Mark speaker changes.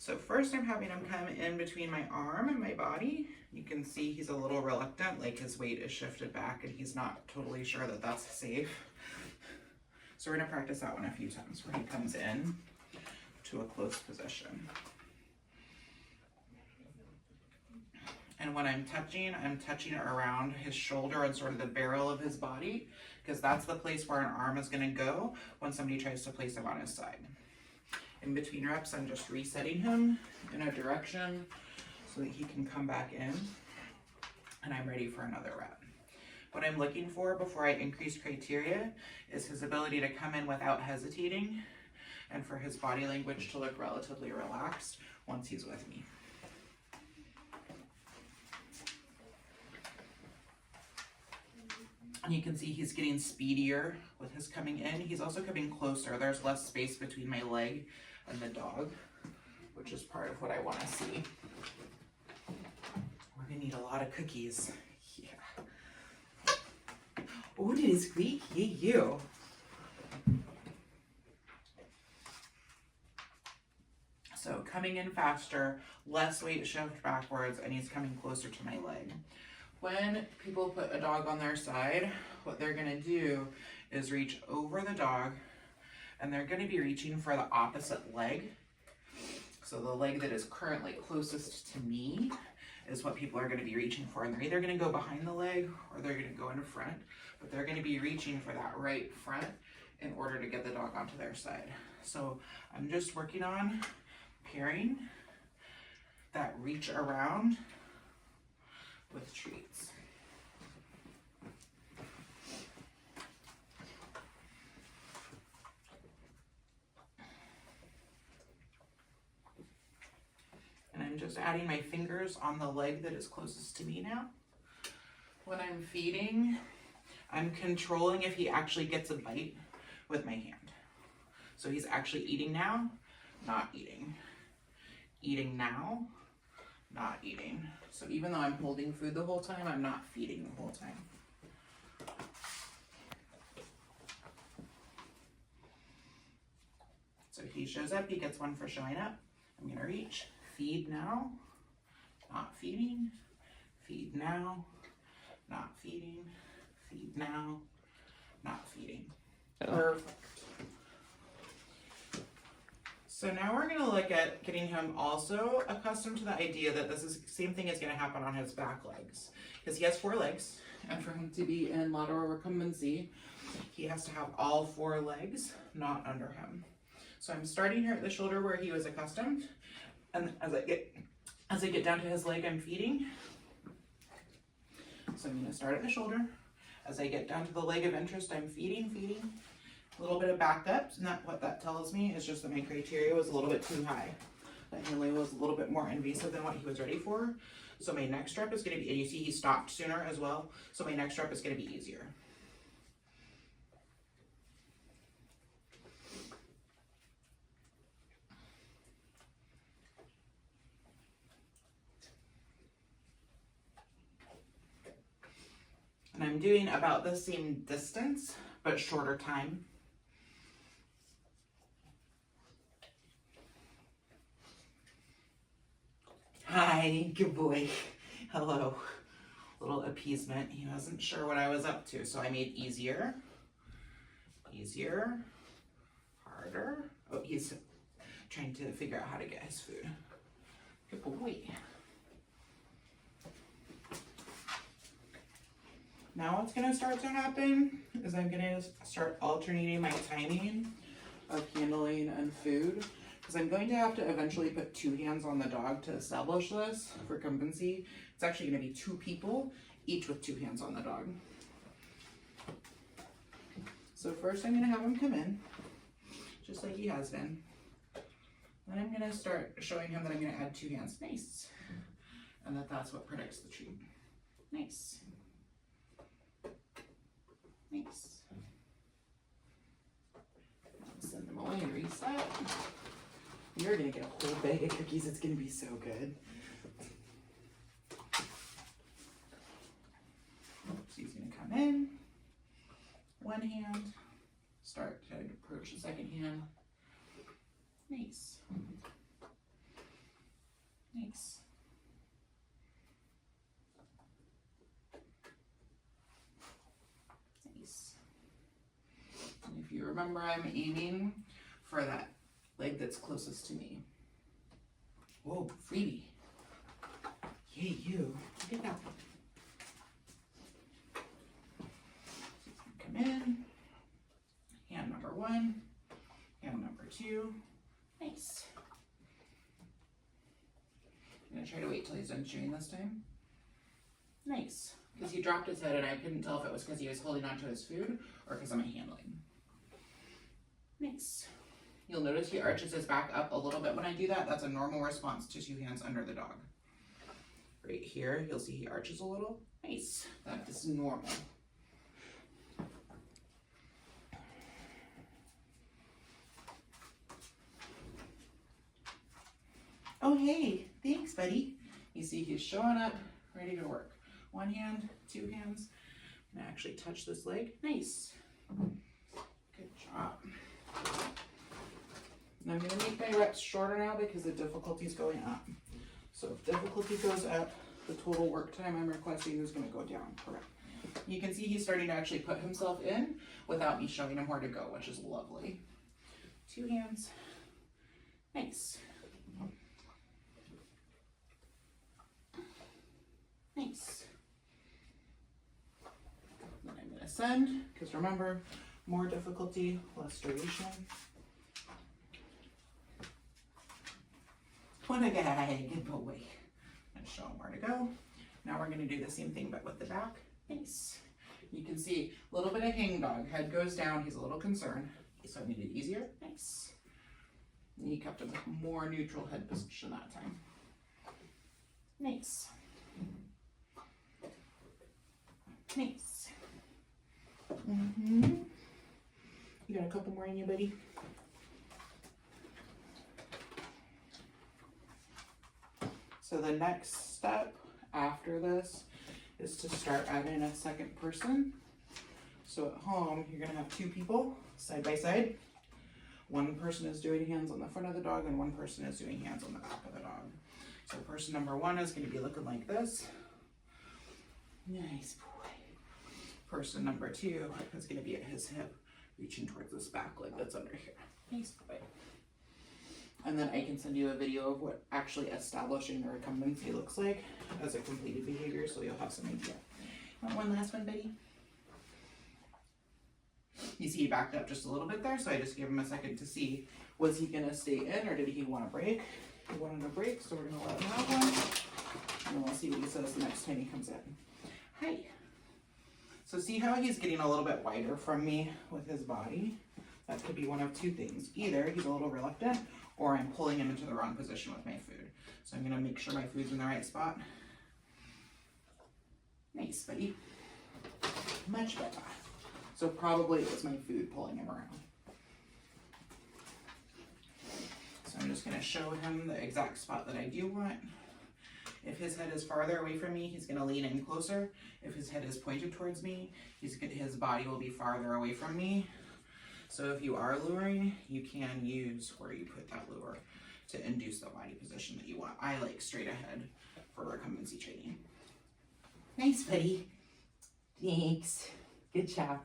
Speaker 1: So first I'm having him come in between my arm and my body. You can see he's a little reluctant, like his weight is shifted back and he's not totally sure that that's safe. So we're gonna practice that one a few times where he comes in to a close position. And when I'm touching around his shoulder and sort of the barrel of his body, because that's the place where an arm is gonna go when somebody tries to place him on his side. In between reps, I'm just resetting him in a direction so that he can come back in, and I'm ready for another rep. What I'm looking for before I increase criteria is his ability to come in without hesitating and for his body language to look relatively relaxed once he's with me. And you can see he's getting speedier with his coming in. He's also coming closer. There's less space between my leg and the dog, which is part of what I want to see. We're gonna need a lot of cookies. Yeah. Oh, did it squeak? Hey, you. So coming in faster, less weight shift backwards, and he's coming closer to my leg. When people put a dog on their side, what they're gonna do is reach over the dog, and they're gonna be reaching for the opposite leg. So the leg that is currently closest to me is what people are gonna be reaching for. And they're either gonna go behind the leg or they're gonna go in front, but they're gonna be reaching for that right front in order to get the dog onto their side. So I'm just working on pairing that reach around with treats. And I'm just adding my fingers on the leg that is closest to me now. When I'm feeding, I'm controlling if he actually gets a bite with my hand. So he's actually eating now, not eating. Eating now, not eating. So even though I'm holding food the whole time, I'm not feeding the whole time. So he shows up, he gets one for showing up. I'm gonna reach, feed now, not feeding, feed now, not feeding, feed now, not feeding. Perfect. So now we're gonna look at getting him also accustomed to the idea that this is the same thing is gonna happen on his back legs. Because he has 4 legs, and for him to be in lateral recumbency, he has to have all 4 legs not under him. So I'm starting here at the shoulder where he was accustomed, and as I get down to his leg, I'm feeding. So I'm gonna start at the shoulder. As I get down to the leg of interest, I'm feeding. A little bit of backup, and what that tells me is just that my criteria was a little bit too high. That handling was a little bit more invasive than what he was ready for. So my next rep is gonna be, and you see he stopped sooner as well, so my next rep is gonna be easier. And I'm doing about the same distance, but shorter time. Hi, good boy. Hello. Little appeasement. He wasn't sure what I was up to, so I made easier, harder. Oh, he's trying to figure out how to get his food. Good boy. Now what's gonna start to happen is I'm gonna start alternating my timing of handling and food, because I'm going to have to eventually put 2 hands on the dog to establish this for recumbency. It's actually gonna be 2 people, each with 2 hands on the dog. So first I'm gonna have him come in, just like he has been. Then I'm gonna start showing him that I'm gonna add 2 hands, nice. And that's what predicts the treat, nice. Nice. Send them away and reset. You're gonna get a whole bag of cookies. It's gonna be so good. So he's gonna come in, 1 hand, start to approach the 2nd hand. Nice. Nice. Nice. And if you remember, I'm aiming for that leg that's closest to me. Whoa, freebie. Yay, you. Look at that. Come in. Hand number 1. Hand number 2. Nice. I'm gonna try to wait till he's done chewing this time. Nice. Because he dropped his head and I couldn't tell if it was because he was holding onto his food or because of my handling. Nice. You'll notice he arches his back up a little bit when I do that. That's a normal response to 2 hands under the dog. Right here, you'll see he arches a little. Nice. That is normal. Oh, hey, thanks, buddy. You see he's showing up, ready to work. 1 hand, 2 hands. I'm gonna actually touch this leg. Nice. Good job. And I'm gonna make my reps shorter now because the difficulty is going up. So if difficulty goes up, the total work time I'm requesting is gonna go down, correct? You can see he's starting to actually put himself in without me showing him where to go, which is lovely. 2 hands. Nice. Nice. Then I'm gonna send, because remember, more difficulty, less duration. What a guy, good boy. And show him where to go. Now we're gonna do the same thing, but with the back. Nice. You can see a little bit of hang dog. Head goes down, he's a little concerned. So I made it easier. Nice. And he kept a more neutral head position that time. Nice. Nice. You got a couple more in you, buddy? So the next step after this is to start adding a second person. So at home, you're gonna have 2 people side by side. 1 person is doing hands on the front of the dog and 1 person is doing hands on the back of the dog. So person number 1 is gonna be looking like this. Nice boy. Person number 2 is going to be at his hip, reaching towards this back leg that's under here. Nice boy. And then I can send you a video of what actually establishing the recumbency looks like as a completed behavior, so you'll have some idea. Want one last one, buddy? You see he backed up just a little bit there, so I just gave him a second to see, was he going to stay in or did he want to break? He wanted to break, so we're going to let him have one. And we'll see what he says the next time he comes in. Hi. So see how he's getting a little bit wider from me with his body? That could be one of 2 things. Either he's a little reluctant or I'm pulling him into the wrong position with my food. So I'm gonna make sure my food's in the right spot. Nice, buddy. Much better. So probably it was my food pulling him around. So I'm just gonna show him the exact spot that I do want. If his head is farther away from me, he's gonna lean in closer. If his head is pointed towards me, his body will be farther away from me. So if you are luring, you can use where you put that lure to induce the body position that you want. I like straight ahead for recumbency training. Nice, buddy. Thanks. Good job.